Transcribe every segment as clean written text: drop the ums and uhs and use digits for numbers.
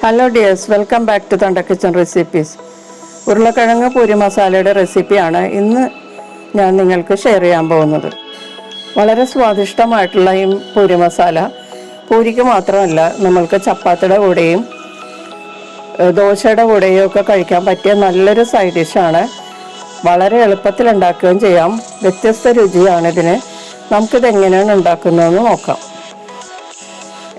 Hello dears, welcome back to തണ്ട kitchen recipes. ഉരുളക്കിഴങ്ങ് പൂരി മസാലയുടെ റെസിപ്പിയാണ് ഇന്ന് ഞാൻ നിങ്ങൾക്ക് ഷെയർ ചെയ്യാൻ പോകുന്നത്. വളരെ സ്വാദിഷ്ടമായിട്ടുള്ള ഈ പൂരി മസാല പൂരിക്ക് മാത്രമല്ല, നമ്മൾക്ക് ചപ്പാത്തിയുടെ കൂടെയും ദോശയുടെ കൂടെയും ഒക്കെ കഴിക്കാൻ പറ്റിയ നല്ലൊരു സൈഡ് ഡിഷാണ്. വളരെ എളുപ്പത്തിൽ ഉണ്ടാക്കുകയും ചെയ്യാം. വ്യത്യസ്ത രുചിയാണ് ഇതിന്. നമുക്കിത് എങ്ങനെയാണ് ഉണ്ടാക്കുന്നതെന്ന് നോക്കാം.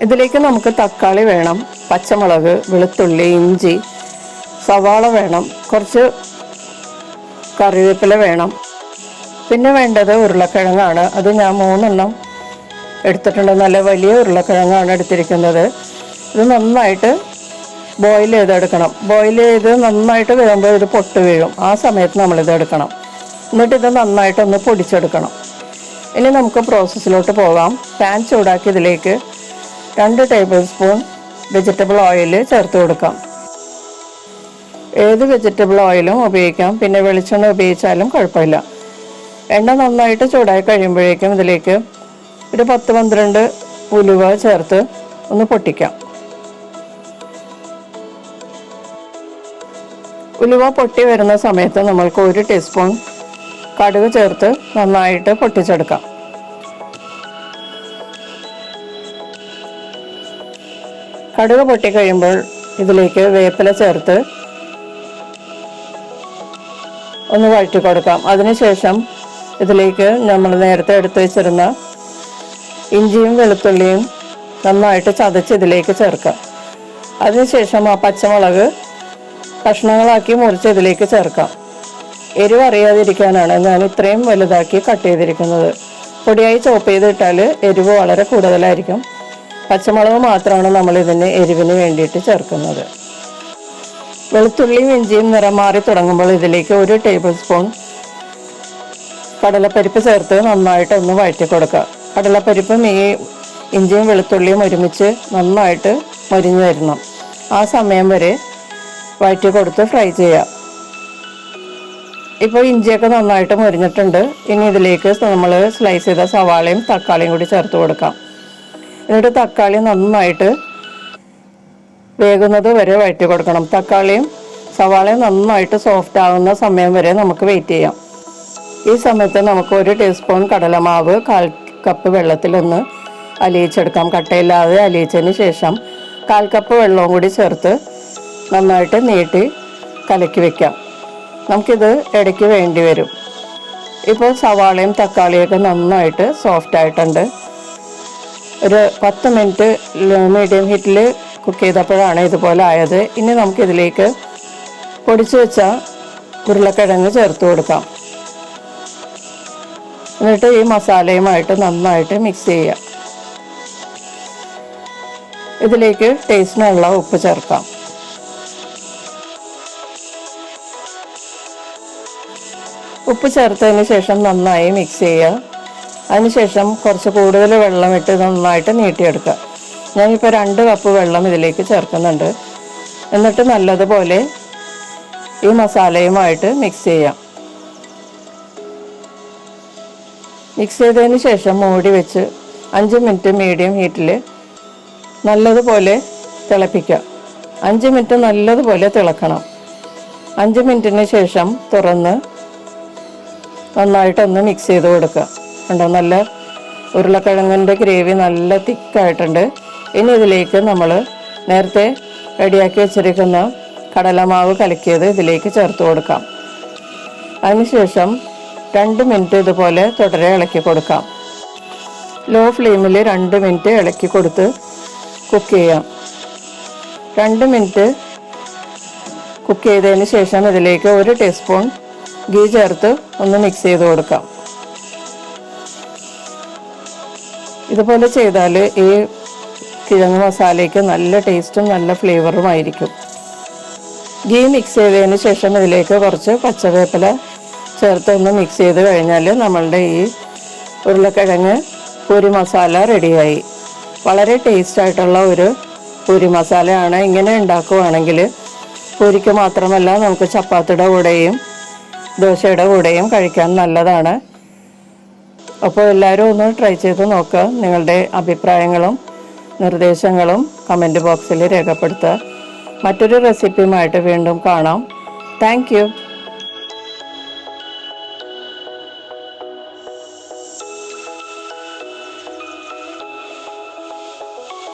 ഇതിലേക്ക് നമുക്ക് തക്കാളി വേണം, പച്ചമുളക്, വെളുത്തുള്ളി, ഇഞ്ചി, സവാള വേണം, കുറച്ച് കറിവേപ്പില വേണം. പിന്നെ വേണ്ടത് ഉരുളക്കിഴങ്ങാണ്. അത് ഞാൻ 3 എണ്ണം എടുത്തിട്ടുണ്ട്. നല്ല വലിയ ഉരുളക്കിഴങ്ങാണ് എടുത്തിരിക്കുന്നത്. ഇത് നന്നായിട്ട് ബോയിൽ ചെയ്തെടുക്കണം. ബോയിൽ ചെയ്ത് നന്നായിട്ട് വരുമ്പോൾ ഇത് പൊട്ട് വീഴും. ആ സമയത്ത് നമ്മളിത് എടുക്കണം. എന്നിട്ട് ഇത് നന്നായിട്ടൊന്ന് പൊടിച്ചെടുക്കണം. ഇനി നമുക്ക് പ്രോസസ്സിലോട്ട് പോകാം. പാൻ ചൂടാക്കി ഇതിലേക്ക് 2 ടേബിൾ സ്പൂൺ വെജിറ്റബിൾ ഓയിൽ ചേർത്ത് കൊടുക്കാം. ഏത് വെജിറ്റബിൾ ഓയിലും ഉപയോഗിക്കാം. പിന്നെ വെളിച്ചെണ്ണ ഉപയോഗിച്ചാലും കുഴപ്പമില്ല. എണ്ണ നന്നായിട്ട് ചൂടായി കഴിയുമ്പോഴേക്കും ഇതിലേക്ക് ഒരു 10-12 ഉലുവ ചേർത്ത് ഒന്ന് പൊട്ടിക്കാം. ഉലുവ പൊട്ടി വരുന്ന സമയത്ത് നമ്മൾക്ക് 1 ടീസ്പൂൺ കടുക് ചേർത്ത് നന്നായിട്ട് പൊട്ടിച്ചെടുക്കാം. കടുക് പൊട്ടിക്കഴിയുമ്പോൾ ഇതിലേക്ക് വേപ്പില ചേർത്ത് ഒന്ന് വഴറ്റി കൊടുക്കാം. അതിനുശേഷം ഇതിലേക്ക് നമ്മൾ നേരത്തെ എടുത്തു വെച്ചിരുന്ന ഇഞ്ചിയും വെളുത്തുള്ളിയും നന്നായിട്ട് ചതച്ച് ഇതിലേക്ക് ചേർക്കാം. അതിനുശേഷം ആ പച്ചമുളക് കഷ്ണങ്ങളാക്കി മുറിച്ച് ഇതിലേക്ക് ചേർക്കാം. എരിവ് അറിയാതിരിക്കാനാണ് ഞാൻ ഇത്രയും വലുതാക്കി കട്ട് ചെയ്തിരിക്കുന്നത്. പൊടിയായി ചോപ്പ് ചെയ്തിട്ടാൽ എരിവ് വളരെ കൂടുതലായിരിക്കും. പച്ചമുളക് മാത്രമാണ് നമ്മൾ ഇതിന് എരിവിന് വേണ്ടിയിട്ട് ചേർക്കുന്നത്. വെളുത്തുള്ളിയും ഇഞ്ചിയും നിറം മാറി തുടങ്ങുമ്പോൾ ഇതിലേക്ക് 1 ടേബിൾ സ്പൂൺ കടലപ്പരിപ്പ് ചേർത്ത് നന്നായിട്ട് ഒന്ന് വഴറ്റി കൊടുക്കുക. കടലപ്പരിപ്പും ഈ ഇഞ്ചിയും വെളുത്തുള്ളിയും ഒരുമിച്ച് നന്നായിട്ട് മൊരിഞ്ഞു വരണം. ആ സമയം വരെ വഴറ്റി കൊടുത്ത് ഫ്രൈ ചെയ്യാം. ഇപ്പോൾ ഇഞ്ചിയൊക്കെ നന്നായിട്ട് മൊരിഞ്ഞിട്ടുണ്ട്. ഇനി ഇതിലേക്ക് നമ്മൾ സ്ലൈസ് ചെയ്ത സവാളയും തക്കാളിയും കൂടി ചേർത്ത് കൊടുക്കാം. എന്നിട്ട് തക്കാളി നന്നായിട്ട് വേകുന്നത് വരെ വഴറ്റി കൊടുക്കണം. തക്കാളിയും സവാളയും നന്നായിട്ട് സോഫ്റ്റ് ആകുന്ന സമയം വരെ നമുക്ക് വെയിറ്റ് ചെയ്യാം. ഈ സമയത്ത് നമുക്ക് 1 ടീസ്പൂൺ കടലമാവ് 1/4 കപ്പ് വെള്ളത്തിലൊന്ന് അലിയിച്ചെടുക്കാം. കട്ടയില്ലാതെ അലിയിച്ചതിന് ശേഷം 1/4 കപ്പ് വെള്ളവും കൂടി ചേർത്ത് നന്നായിട്ട് നീട്ടി കലക്കി വെക്കാം. നമുക്കിത് ഇടയ്ക്ക് വേണ്ടി വരും. ഇപ്പോൾ സവാളയും തക്കാളിയൊക്കെ നന്നായിട്ട് സോഫ്റ്റ് ആയിട്ടുണ്ട്. ഒരു 10 മിനിറ്റ് മീഡിയം ഹീറ്റിൽ കുക്ക് ചെയ്തപ്പോഴാണ് ഇതുപോലെ ആയത്. ഇനി നമുക്കിതിലേക്ക് പൊടിച്ചു വെച്ച ഉരുളക്കിഴങ്ങ് ചേർത്ത് കൊടുക്കാം. എന്നിട്ട് ഈ മസാലയുമായിട്ട് നന്നായിട്ട് മിക്സ് ചെയ്യാം. ഇതിലേക്ക് ടേസ്റ്റിനുള്ള ഉപ്പ് ചേർക്കാം. ഉപ്പ് ചേർത്തതിന് ശേഷം നന്നായി മിക്സ് ചെയ്യുക. അതിനുശേഷം കുറച്ച് കൂടുതൽ വെള്ളമിട്ട് നന്നായിട്ട് നീട്ടിയെടുക്കുക. ഞാനിപ്പോൾ 2 കപ്പ് വെള്ളം ഇതിലേക്ക് ചേർക്കുന്നുണ്ട്. എന്നിട്ട് നല്ലതുപോലെ ഈ മസാലയുമായിട്ട് മിക്സ് ചെയ്യാം. മിക്സ് ചെയ്തതിന് ശേഷം മൂടി വെച്ച് 5 മിനിറ്റ് മീഡിയം ഹീറ്റിൽ നല്ലതുപോലെ തിളപ്പിക്കുക. 5 മിനിറ്റ് നല്ലതുപോലെ തിളക്കണം. 5 മിനിറ്റിന് ശേഷം തുറന്ന് നന്നായിട്ടൊന്ന് മിക്സ് ചെയ്ത് കൊടുക്കുക. ഉണ്ടോ, നല്ല ഉരുളക്കിഴങ്ങിൻ്റെ ഗ്രേവി നല്ല തിക്കായിട്ടുണ്ട്. ഇനി ഇതിലേക്ക് നമ്മൾ നേരത്തെ റെഡിയാക്കി വെച്ചിരിക്കുന്ന കടലമാവ് കലക്കിയത് ഇതിലേക്ക് ചേർത്ത് കൊടുക്കാം. അതിനുശേഷം 2 മിനിറ്റ് ഇതുപോലെ തുടരെ ഇളക്കി കൊടുക്കാം. ലോ ഫ്ലെയിമിൽ 2 മിനിറ്റ് ഇളക്കി കൊടുത്ത് കുക്ക് ചെയ്യാം. 2 മിനിറ്റ് കുക്ക് ചെയ്തതിന് ശേഷം ഇതിലേക്ക് 1 ടീസ്പൂൺ ഗീ ചേർത്ത് ഒന്ന് മിക്സ് ചെയ്ത് കൊടുക്കാം. ഇതുപോലെ ചെയ്താൽ ഈ കിഴങ്ങ് മസാലയ്ക്ക് നല്ല ടേസ്റ്റും നല്ല ഫ്ലേവറും ആയിരിക്കും. ഗീ മിക്സ് ചെയ്തതിന് ശേഷം ഇതിലേക്ക് കുറച്ച് പച്ചവേപ്പില ചേർത്ത് ഒന്ന് മിക്സ് ചെയ്ത് കഴിഞ്ഞാൽ നമ്മളുടെ ഈ ഉരുളക്കിഴങ്ങ് പൂരി മസാല റെഡിയായി. വളരെ ടേസ്റ്റായിട്ടുള്ള ഒരു പൂരി മസാലയാണ്. ഇങ്ങനെ ഉണ്ടാക്കുകയാണെങ്കിൽ പൂരിക്ക് മാത്രമല്ല, നമുക്ക് ചപ്പാത്തിയുടെ കൂടെയും ദോശയുടെ കൂടെയും കഴിക്കാൻ നല്ലതാണ്. അപ്പോൾ എല്ലാവരും ഒന്ന് ട്രൈ ചെയ്ത് നോക്കുക. നിങ്ങളുടെ അഭിപ്രായങ്ങളും നിർദ്ദേശങ്ങളും കമൻറ്റ് ബോക്സിൽ രേഖപ്പെടുത്തുക. മറ്റൊരു റെസിപ്പിയുമായിട്ട് വീണ്ടും കാണാം. Thank you.